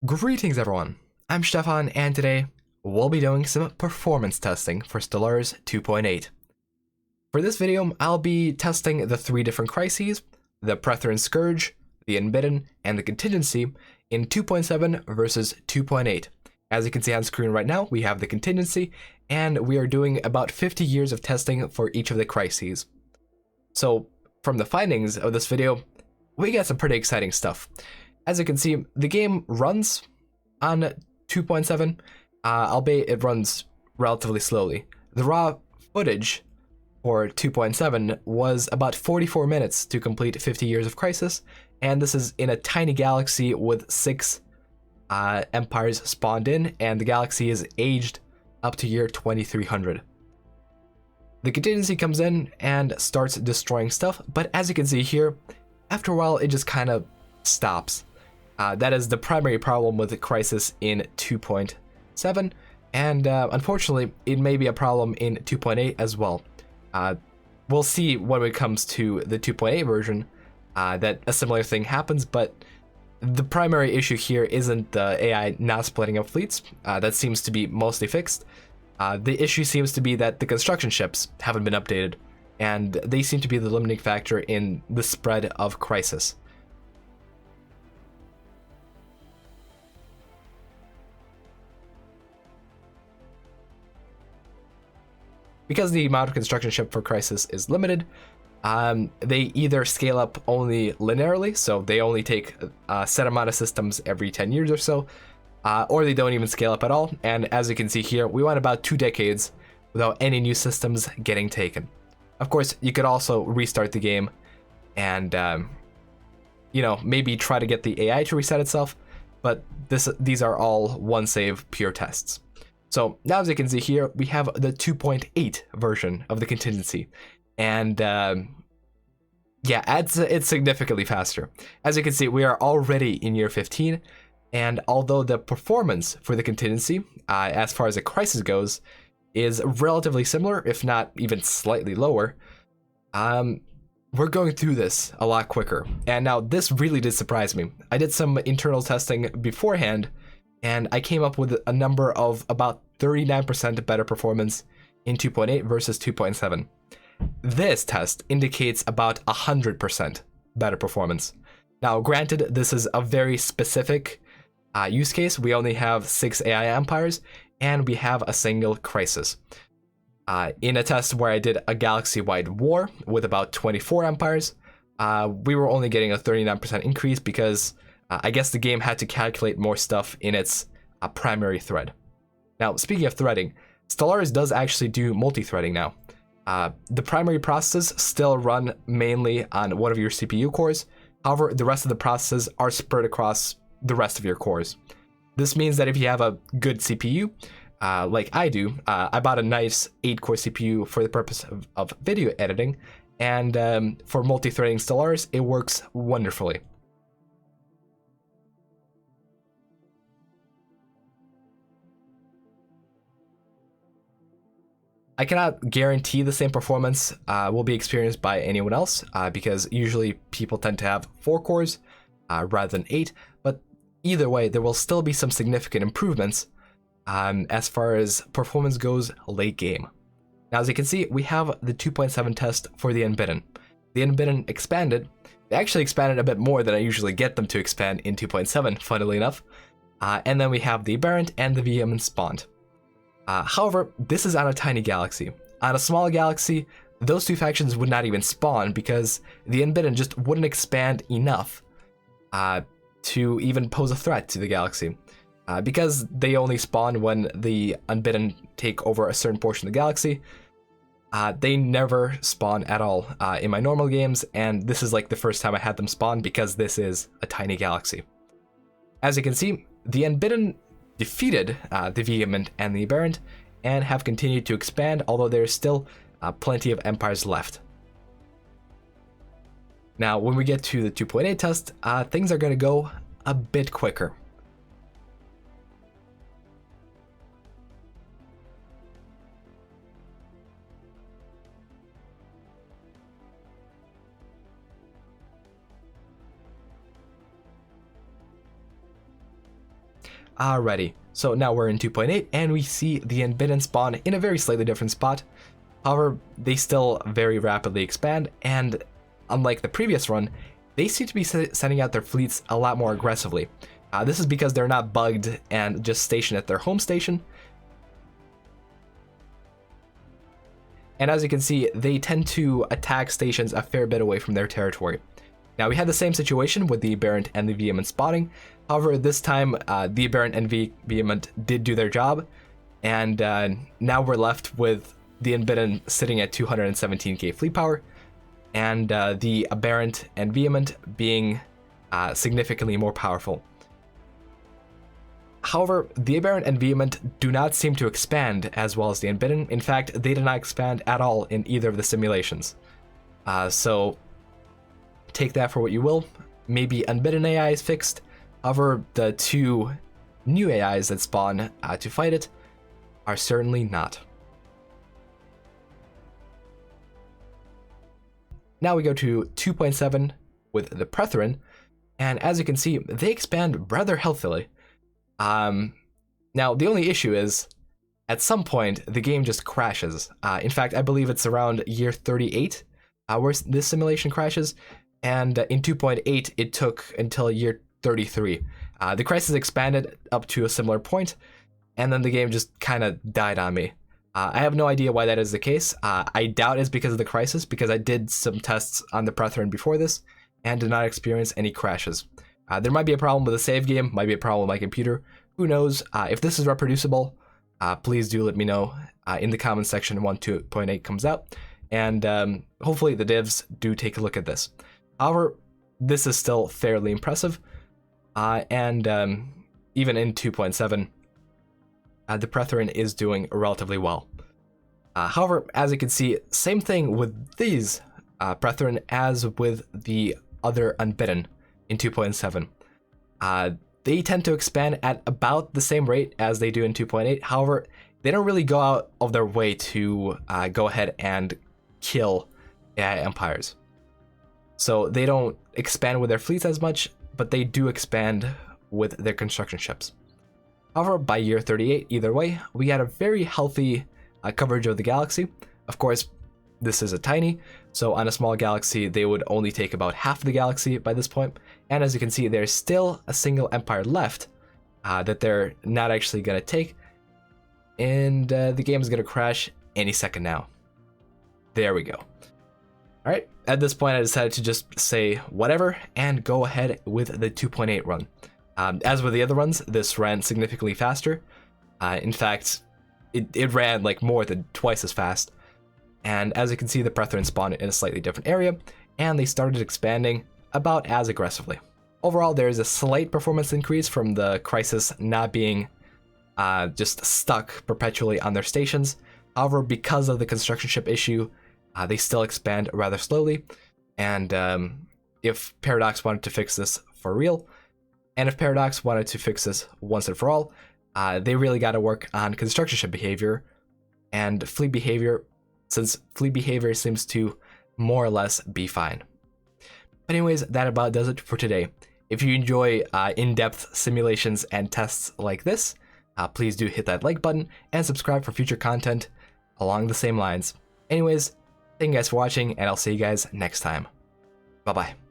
Greetings everyone, I'm Stefan and today we'll be doing some performance testing for Stellaris 2.8. For this video, I'll be testing the three different crises, the PRETHORYN Scourge, the UNBIDDEN, and the Contingency in 2.7 versus 2.8. As you can see on screen right now, we have the Contingency, and we are doing about 50 years of testing for each of the crises. So, from the findings of this video, we got some pretty exciting stuff. As you can see, the game runs on 2.7, albeit it runs relatively slowly. The raw footage for 2.7 was about 44 minutes to complete 50 years of Crisis, and this is in a tiny galaxy with 6 empires spawned in, and the galaxy is aged up to year 2300. The Contingency comes in and starts destroying stuff, but as you can see here, after a while it just kind of stops. That is the primary problem with the Crisis in 2.7, and unfortunately, it may be a problem in 2.8 as well. We'll see when it comes to the 2.8 version that a similar thing happens, but the primary issue here isn't the AI not splitting up fleets. That seems to be mostly fixed. The issue seems to be that the construction ships haven't been updated, and they seem to be the limiting factor in the spread of Crisis. Because the amount of construction ship for Crisis is limited, they either scale up only linearly, so they only take a set amount of systems every 10 years or so, or they don't even scale up at all. And as you can see here, we went about 2 decades without any new systems getting taken. Of course, you could also restart the game and, maybe try to get the AI to reset itself, but these are all one save pure tests. So now, as you can see here, we have the 2.8 version of the Contingency, and it's significantly faster. As you can see, we are already in year 15, and although the performance for the Contingency, as far as the Crisis goes, is relatively similar, if not even slightly lower, we're going through this a lot quicker. And now this really did surprise me. I did some internal testing beforehand, and I came up with a number of about 39% better performance in 2.8 versus 2.7. This test indicates about 100% better performance. Now, granted, this is a very specific use case. We only have 6 AI empires, and we have a single Crisis. In a test where I did a galaxy-wide war with about 24 empires, we were only getting a 39% increase because I guess the game had to calculate more stuff in its primary thread. Now, speaking of threading, Stellaris does actually do multi-threading now. The primary processes still run mainly on one of your CPU cores. However, the rest of the processes are spread across the rest of your cores. This means that if you have a good CPU, like I do, I bought a nice 8-core CPU for the purpose of video editing, and for multi-threading Stellaris, it works wonderfully. I cannot guarantee the same performance will be experienced by anyone else, because usually people tend to have 4 cores rather than 8, but either way, there will still be some significant improvements as far as performance goes late game. Now, as you can see, we have the 2.7 test for the UNBIDDEN. The UNBIDDEN expanded. They actually expanded a bit more than I usually get them to expand in 2.7, funnily enough. And then we have the Aberrant and the Vehement spawned. However, this is on a tiny galaxy. On a small galaxy, those 2 factions would not even spawn because the UNBIDDEN just wouldn't expand enough to even pose a threat to the galaxy. Because they only spawn when the UNBIDDEN take over a certain portion of the galaxy, they never spawn at all in my normal games, and this is like the first time I had them spawn because this is a tiny galaxy. As you can see, the UNBIDDEN defeated the Vehement and the Aberrant and have continued to expand, although there's still plenty of empires left. Now, when we get to the 2.8 test, things are going to go a bit quicker. Alrighty, so now we're in 2.8 and we see the Unbidden spawn in a very slightly different spot. However, they still very rapidly expand, and unlike the previous run, they seem to be sending out their fleets a lot more aggressively. This is because they're not bugged and just stationed at their home station. And as you can see, they tend to attack stations a fair bit away from their territory. Now, we had the same situation with the Aberrant and the Vehement spotting. However, this time, the Aberrant and Vehement did do their job, and now we're left with the Unbidden sitting at 217k fleet power, and the Aberrant and Vehement being significantly more powerful. However, the Aberrant and Vehement do not seem to expand as well as the Unbidden. In fact, they did not expand at all in either of the simulations. So take that for what you will. Maybe Unbidden AI is fixed. However, the two new AIs that spawn to fight it are certainly not. Now we go to 2.7 with the PRETHORYN, and as you can see, they expand rather healthily. Now, the only issue is, at some point, the game just crashes. In fact, I believe it's around year 38 where this simulation crashes, and in 2.8, it took until year 33. The crisis expanded up to a similar point, and then the game just kind of died on me. I have no idea why that is the case. I doubt it's because of the crisis, because I did some tests on the PRETHORYN before this, and did not experience any crashes. There might be a problem with the save game, might be a problem with my computer, who knows. If this is reproducible, please do let me know in the comments section when 2.8 comes out, and hopefully the devs do take a look at this. However, this is still fairly impressive, and even in 2.7, the PRETHORYN is doing relatively well. However, as you can see, same thing with these PRETHORYN as with the other Unbidden in 2.7. They tend to expand at about the same rate as they do in 2.8. However, they don't really go out of their way to go ahead and kill AI empires. So they don't expand with their fleets as much, but they do expand with their construction ships. However, by year 38, either way, we had a very healthy coverage of the galaxy. Of course, this is a tiny, so on a small galaxy, they would only take about half of the galaxy by this point. And as you can see, there's still a single empire left that they're not actually going to take. And the game is going to crash any second now. There we go. All right, at this point, I decided to just say whatever and go ahead with the 2.8 run. As with the other runs, this ran significantly faster. In fact, it ran like more than twice as fast. And as you can see, the PRETHORYN spawned in a slightly different area, and they started expanding about as aggressively. Overall, there is a slight performance increase from the crisis not being just stuck perpetually on their stations. However, because of the construction ship issue, they still expand rather slowly. And if Paradox wanted to fix this for real, and if Paradox wanted to fix this once and for all, they really got to work on construction ship behavior and fleet behavior, since fleet behavior seems to more or less be fine. But anyways, that about does it for today. If you enjoy in-depth simulations and tests like this, please do hit that like button and subscribe for future content along the same lines. Anyways, thank you guys for watching, and I'll see you guys next time. Bye-bye.